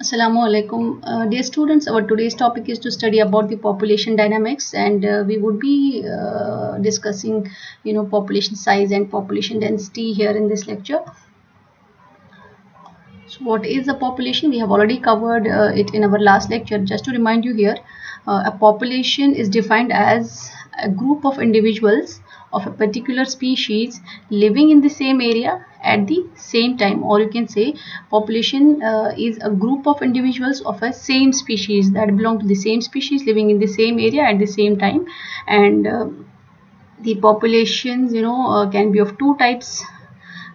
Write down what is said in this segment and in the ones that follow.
Assalamu alaikum. Dear students, our today's topic is to study about the population dynamics, and we would be discussing, population size and population density here in this lecture. So what is a population? We have already covered it in our last lecture. Just to remind you here, a population is defined as a group of individuals of a particular species living in the same area at the same time, or you can say population is a group of individuals of a same species that belong to the same species living in the same area at the same time. And the populations can be of two types.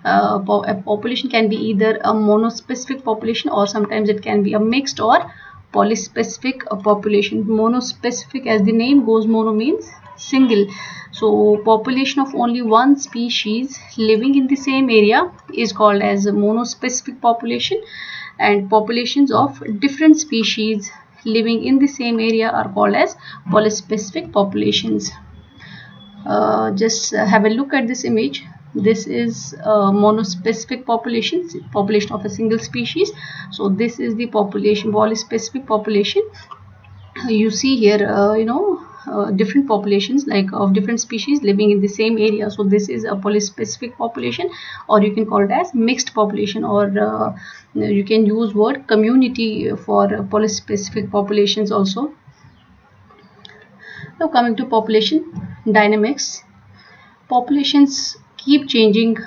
A population can be either a monospecific population, or sometimes it can be a mixed or polyspecific population. Monospecific, as the name goes, mono means single. So population of only one species living in the same area is called as a monospecific population, and populations of different species living in the same area are called as polyspecific populations. Just have a look at this image. This is monospecific population of a single species. So this is the population, polyspecific population. You see here different populations like of different species living in the same area. So this is a polyspecific population, or you can call it as mixed population, or you can use word community for polyspecific populations also. Now coming to population dynamics, populations keep changing.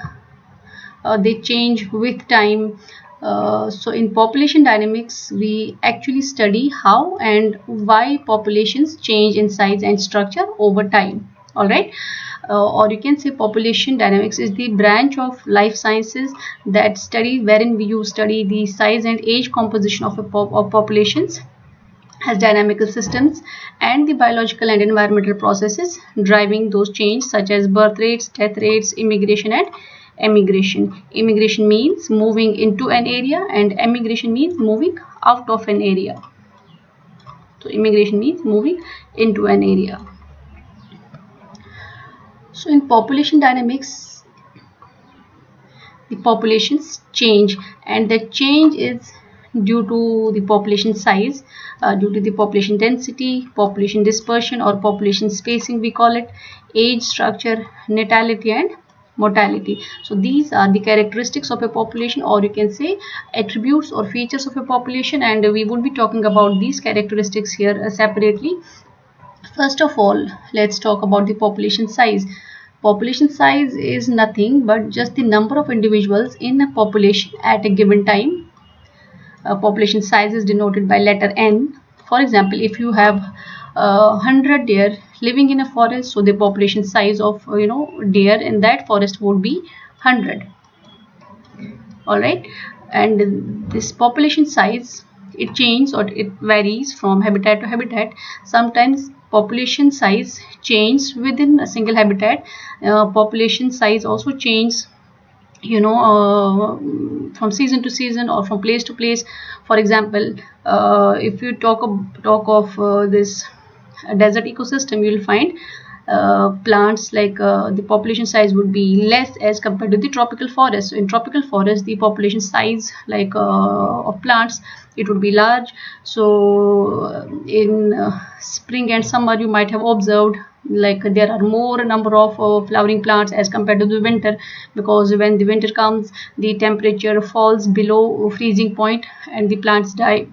They change with time. So in population dynamics, we actually study how and why populations change in size and structure over time. All right. Or you can say population dynamics is the branch of life sciences that study wherein you study the size and age composition of populations as dynamical systems and the biological and environmental processes driving those change, such as birth rates, death rates, immigration and emigration. Immigration means moving into an area, and emigration means moving out of an area. So immigration means moving into an area. So in population dynamics, the populations change, and that change is due to the population size, due to the population density, population dispersion or population spacing we call it, age structure, natality and mortality. So these are the characteristics of a population, or you can say attributes or features of a population, and we will be talking about these characteristics here separately. First of all, let's talk about the population size. Population size is nothing but just the number of individuals in a population at a given time. Population size is denoted by letter N. For example, if you have 100 deer living in a forest, so the population size of deer in that forest would be 100. All right, and this population size, it changes or it varies from habitat to habitat. Sometimes population size changes within a single habitat. Population size also changes from season to season or from place to place. For example, if you talk of this desert ecosystem, you will find plants like the population size would be less as compared to the tropical forest. So in tropical forest, the population size like of plants, it would be large. So in spring and summer, you might have observed like there are more number of flowering plants as compared to the winter, because when the winter comes, the temperature falls below freezing point and the plants die.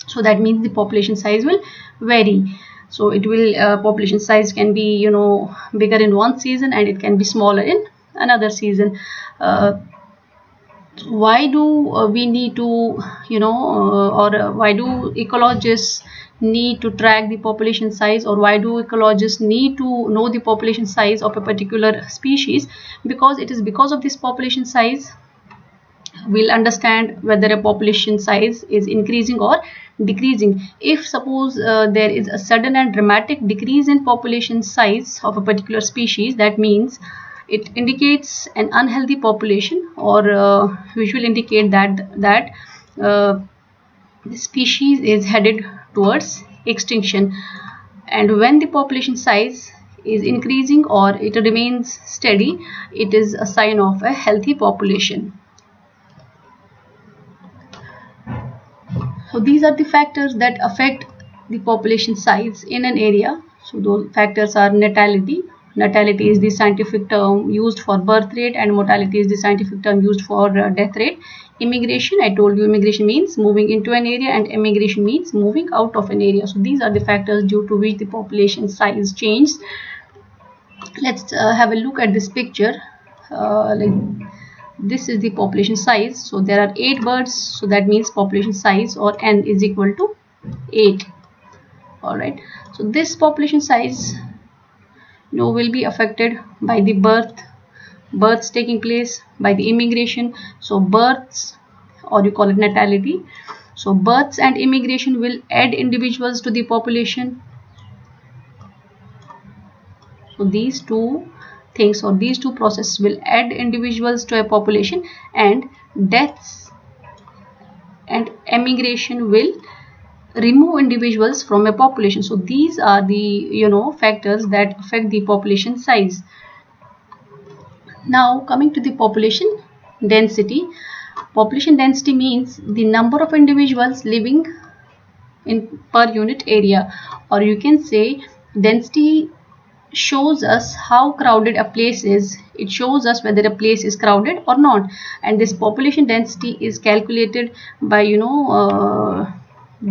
So that means the population size will vary. So it will population size can be bigger in one season and it can be smaller in another season. Why do we need to why do ecologists need to track the population size, or why do ecologists need to know the population size of a particular species? Because it is because of this population size we'll understand whether a population size is increasing or decreasing. If suppose there is a sudden and dramatic decrease in population size of a particular species, that means it indicates an unhealthy population, or which will indicate that the species is headed towards extinction. And when the population size is increasing or it remains steady, it is a sign of a healthy population. So these are the factors that affect the population size in an area. So those factors are natality. Natality is the scientific term used for birth rate, and mortality is the scientific term used for death rate. Immigration, I told you immigration means moving into an area, and emigration means moving out of an area. So these are the factors due to which the population size changes. Let's have a look at this picture. This is the population size. So there are 8 birds, so that means population size, or n, is equal to 8. All right, so this population size will be affected by the births taking place, by the immigration. So births, or you call it natality, so births and immigration will add individuals to the population. So these two things, or these two processes, will add individuals to a population, and deaths and emigration will remove individuals from a population. So these are the factors that affect the population size. Now coming to the population density. Population density means the number of individuals living in per unit area, or you can say density shows us how crowded a place is. It shows us whether a place is crowded or not, and this population density is calculated by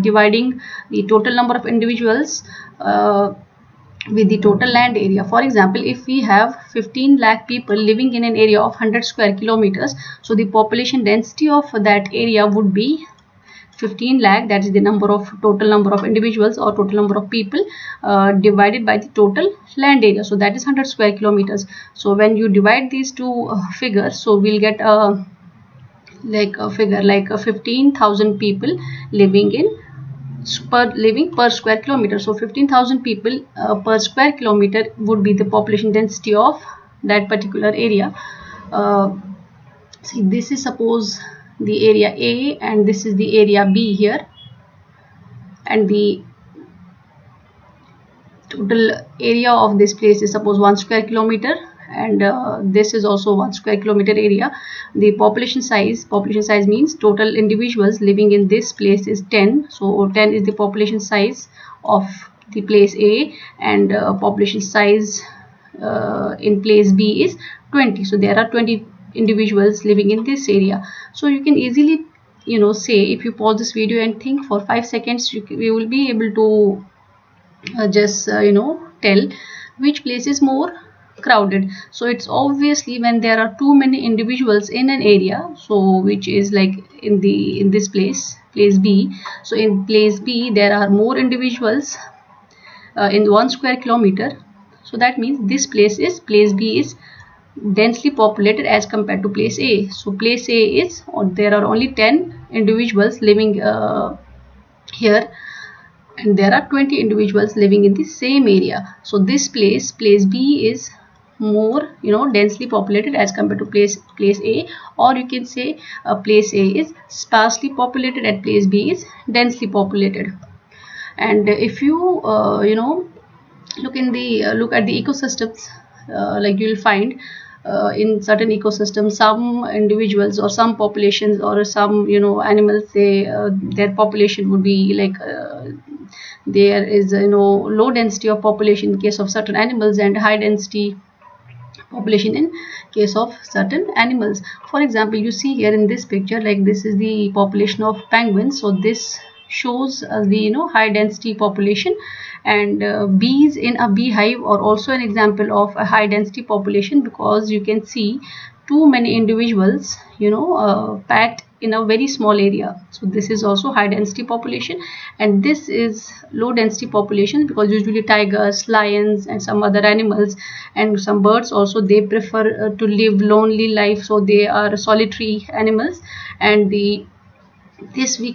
dividing the total number of individuals with the total land area. For example, if we have 15 lakh people living in an area of 100 square kilometers, so the population density of that area would be 15 lakh, that is the total number of individuals or total number of people, divided by the total land area. So that is 100 square kilometers. So when you divide these two figures, so we'll get a figure like 15,000 people living per square kilometer. So 15,000 people per square kilometer would be the population density of that particular area. See, this is suppose the area A, and this is the area B here, and the total area of this place is suppose 1 square kilometer, and this is also 1 square kilometer area. The population size means total individuals living in this place is 10. So 10 is the population size of the place A, and population size in place B is 20. So there are 20 individuals living in this area. So you can easily say, if you pause this video and think for 5 seconds, you will be able to just tell which place is more crowded. So it's obviously when there are too many individuals in an area, so which is like in this place B. So in place B there are more individuals in 1 square kilometer. So that means this place B is densely populated as compared to place A. So place A is, or there are only 10 individuals living here, and there are 20 individuals living in the same area. So this place B is more densely populated as compared to place A, or you can say place A is sparsely populated and place B is densely populated. And if you look at the ecosystems, like you will find in certain ecosystems, some individuals or some populations or some animals, their population would be like there is low density of population in case of certain animals, and high density population in case of certain animals. For example, you see here in this picture, like this is the population of penguins. So this shows the high density population, and bees in a beehive are also an example of a high density population, because you can see too many individuals packed in a very small area. So this is also high density population, and this is low density population, because usually tigers, lions, and some other animals and some birds also, they prefer to live lonely life. So they are solitary animals, and this we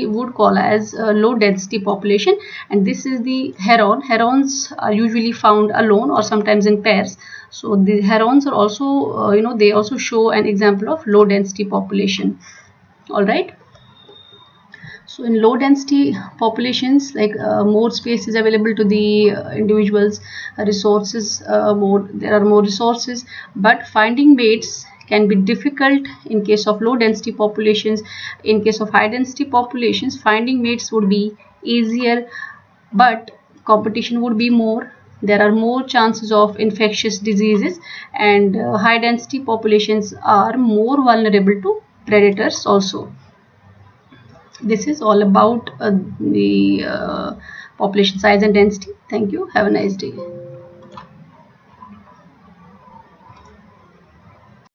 would call as a low density population. And this is the heron. Herons are usually found alone or sometimes in pairs. So the herons are also they also show an example of low density population. All right, so in low density populations, like more space is available to the individuals, resources there are more resources, but finding mates can be difficult in case of low density populations. In case of high density populations, finding mates would be easier, but competition would be more. There are more chances of infectious diseases, and high density populations are more vulnerable to predators also. This is all about the population size and density. Thank you. Have a nice day.